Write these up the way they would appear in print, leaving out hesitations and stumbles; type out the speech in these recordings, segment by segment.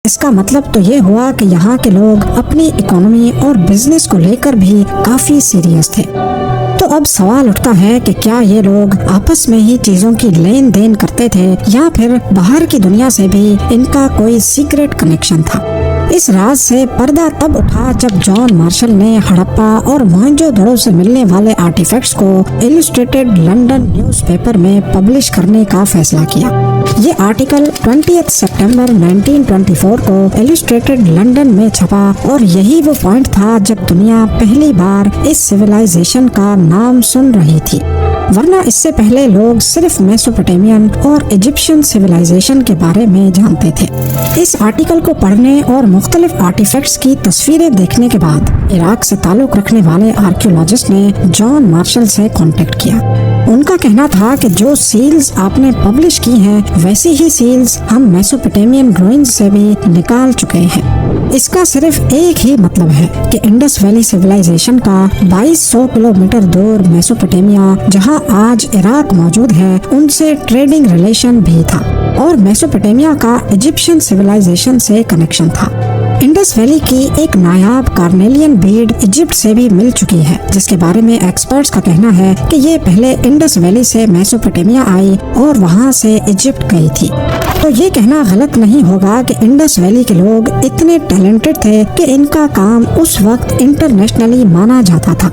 اس کا مطلب تو یہ ہوا کہ یہاں کے لوگ اپنی اکانومی اور بزنس کو لے کر بھی کافی سیریس تھے۔ تو اب سوال اٹھتا ہے کہ کیا یہ لوگ آپس میں ہی چیزوں کی لین دین کرتے تھے یا پھر باہر کی دنیا سے بھی ان کا کوئی سیکرٹ کنیکشن تھا؟ اس راز سے پردہ تب اٹھا جب جان مارشل نے ہڑپا اور موہنجو دڑو سے ملنے والے آرٹیفیکٹس کو ایلسٹریٹڈ لنڈن نیوز پیپر میں پبلش کرنے کا فیصلہ کیا۔ یہ آرٹیکل 20 سپٹمبر 1924 کو ایلسٹریٹڈ لنڈن میں چھپا اور یہی وہ پوائنٹ تھا جب دنیا پہلی بار اس سویلائزیشن کا نام سن رہی تھی، ورنہ اس سے پہلے لوگ صرف میسوپوٹیمین اور ایجپشن سویلائزیشن کے بارے میں جانتے تھے۔ اس آرٹیکل کو پڑھنے اور مختلف آرٹیفیکٹس کی تصویریں دیکھنے کے بعد عراق سے تعلق رکھنے والے آرکیولوجسٹ نے جان مارشل سے کانٹیکٹ کیا۔ ان کا کہنا تھا کہ جو سیلز آپ نے پبلش کی ہیں ویسی ہی سیلز ہم میسوپوٹیمین روئنز سے بھی نکال چکے ہیں۔ اس کا صرف ایک ہی مطلب ہے کہ انڈس ویلی سویلائزیشن کا 2200 کلومیٹر دور میسوپوٹیمیا جہاں آج عراق موجود ہے ان سے ٹریڈنگ ریلیشن بھی تھا، اور میسوپوٹیمیا کا ایجپشن سویلائزیشن سے کنیکشن تھا۔ انڈس ویلی کی ایک نایاب کارنیلین بیڈ ایجپٹ سے بھی مل چکی ہے، جس کے بارے میں ایکسپرٹس کا کہنا ہے کہ یہ پہلے انڈس ویلی سے میسوپوٹیمیا آئی اور وہاں سے ایجپٹ گئی تھی۔ تو یہ کہنا غلط نہیں ہوگا کہ انڈس ویلی کے لوگ اتنے ٹیلنٹڈ تھے کہ ان کا کام اس وقت انٹرنیشنلی مانا جاتا تھا۔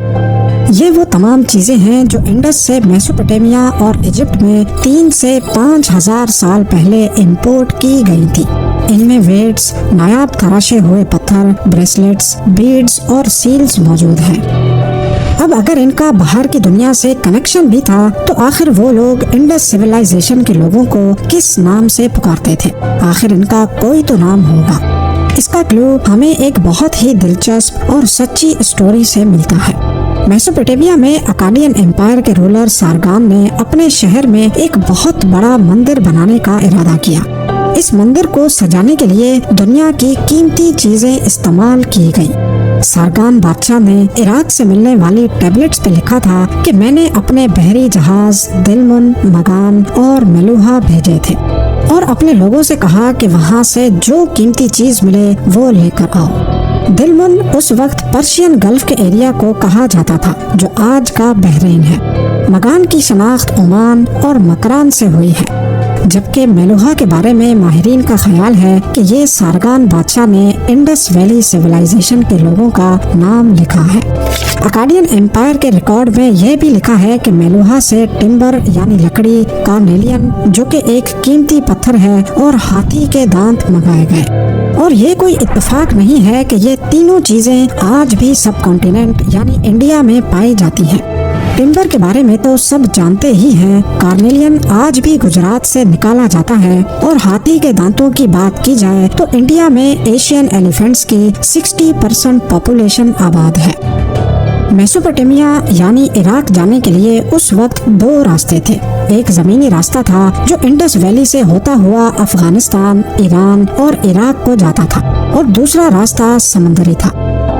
یہ وہ تمام چیزیں ہیں جو انڈس سے میسوپوٹیمیا اور ایجپٹ میں 3 سے 5000 سال پہلے امپورٹ کی گئی تھی۔ ان میں ویٹس، نایاب تراشے ہوئے پتھر، بریسلیٹس، بیڈز اور سیلز موجود ہیں۔ اب اگر ان کا باہر کی دنیا سے کنیکشن بھی تھا تو آخر وہ لوگ انڈس سویلائزیشن کے لوگوں کو کس نام سے پکارتے تھے؟ آخر ان کا کوئی تو نام ہوگا۔ اس کا کلو ہمیں ایک بہت ہی دلچسپ اور سچی اسٹوری سے ملتا ہے۔ میسوپوٹیمیا میں اکادین امپائر کے رولر سارگان نے اپنے شہر میں ایک بہت بڑا مندر بنانے کا ارادہ کیا۔ اس مندر کو سجانے کے لیے دنیا کی قیمتی چیزیں استعمال کی گئیں۔ سارگان بادشاہ نے عراق سے ملنے والی ٹیبلٹس پہ لکھا تھا کہ میں نے اپنے بحری جہاز دلمن، مگان اور ملوہا بھیجے تھے اور اپنے لوگوں سے کہا کہ وہاں سے جو قیمتی چیز ملے وہ لے کر آؤ۔ دلمن اس وقت پرشین گلف کے ایریا کو کہا جاتا تھا جو آج کا بحرین ہے۔ مگان کی شناخت عمان اور مکران سے ہوئی ہے، جبکہ میلوہا کے بارے میں ماہرین کا خیال ہے کہ یہ سارگان بادشاہ نے انڈس ویلی سویلائزیشن کے لوگوں کا نام لکھا ہے۔ اکادین امپائر کے ریکارڈ میں یہ بھی لکھا ہے کہ میلوہا سے ٹمبر یعنی لکڑی، کارنیلین جو کہ ایک قیمتی پتھر ہے، اور ہاتھی کے دانت منگائے گئے۔ اور یہ کوئی اتفاق نہیں ہے کہ یہ تینوں چیزیں آج بھی سب کانٹیننٹ یعنی انڈیا میں پائی جاتی ہیں۔ ٹمبر کے بارے میں تو سب جانتے ہی ہیں، کارنیلین آج بھی گجرات سے نکالا جاتا ہے، اور ہاتھی کے دانتوں کی بات کی جائے تو انڈیا میں ایشین ایلیفینٹس کی 60% پاپولیشن آباد ہے۔ میسوپوٹیمیا یعنی عراق جانے کے لیے اس وقت 2 راستے تھے۔ ایک زمینی راستہ تھا جو انڈس ویلی سے ہوتا ہوا افغانستان، ایران اور عراق کو جاتا تھا، اور دوسرا راستہ سمندری تھا۔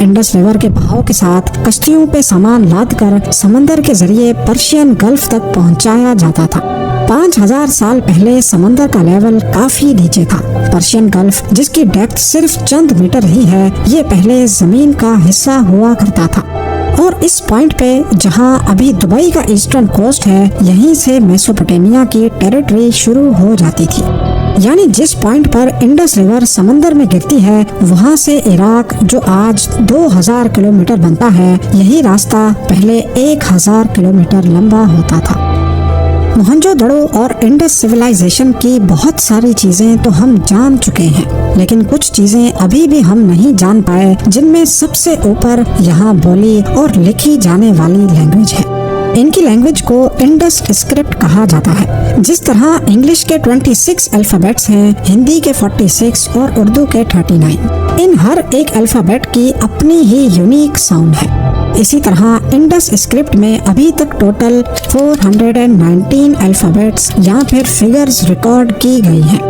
انڈس ریور کے بہاؤ کے ساتھ کشتیوں پہ سامان لاد کر سمندر کے ذریعے پرشین گلف تک پہنچایا جاتا تھا۔ 5000 سال پہلے سمندر کا لیول کافی نیچے تھا۔ پرشین گلف جس کی ڈیپتھ صرف چند میٹر ہی ہے، یہ پہلے زمین کا حصہ ہوا کرتا تھا، اور اس پوائنٹ پہ جہاں ابھی دبئی کا ایسٹرن کوسٹ ہے، یہیں سے میسوپوٹیمیا کی ٹیریٹری شروع ہو جاتی تھی۔ یعنی جس پوائنٹ پر انڈس ریور سمندر میں گرتی ہے، وہاں سے عراق جو آج 2000 کلومیٹر بنتا ہے، یہی راستہ پہلے 1000 کلومیٹر لمبا ہوتا تھا۔ موہنجو دڑو اور انڈس سویلائزیشن کی بہت ساری چیزیں تو ہم جان چکے ہیں، لیکن کچھ چیزیں ابھی بھی ہم نہیں جان پائے، جن میں سب سے اوپر یہاں بولی اور لکھی جانے والی لینگویج ہے۔ ان کی لینگویج کو انڈس اسکرپٹ کہا جاتا ہے۔ جس طرح انگلش کے 26 الفابیٹس ہیں، ہندی کے 46 اور اردو کے 39۔ ان ہر ایک الفابیٹ کی اپنی ہی یونیک ساؤنڈ ہے۔ اسی طرح انڈس اسکرپٹ میں ابھی تک ٹوٹل 419 الفابیٹس یا پھر فگرز ریکارڈ کی گئی ہیں۔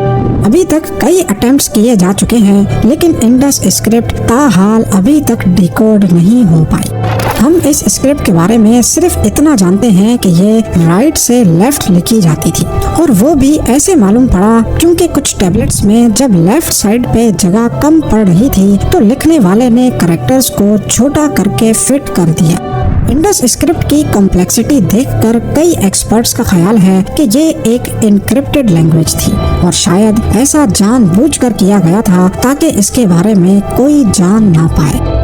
ابھی تک کئی اٹیمپٹس کیے جا چکے ہیں، لیکن انڈس اسکرپٹ تاحال ابھی تک ڈیکوڈ نہیں ہو پائی۔ ہم اس اسکرپٹ کے بارے میں صرف اتنا جانتے ہیں کہ یہ رائٹ سے لیفٹ لکھی جاتی تھی، اور وہ بھی ایسے معلوم پڑا کیونکہ کچھ ٹیبلٹس میں جب لیفٹ سائڈ پہ جگہ کم پڑ رہی تھی تو لکھنے والے نے کریکٹرز کو چھوٹا کر کے فٹ کر دیا۔ انڈس اسکرپٹ کی کمپلیکسٹی دیکھ کر کئی ایکسپرٹس کا خیال ہے کہ یہ ایک انکرپٹڈ لینگویج تھی، اور شاید ایسا جان بوجھ کر کیا گیا تھا تاکہ اس کے بارے میں کوئی جان نہ پائے۔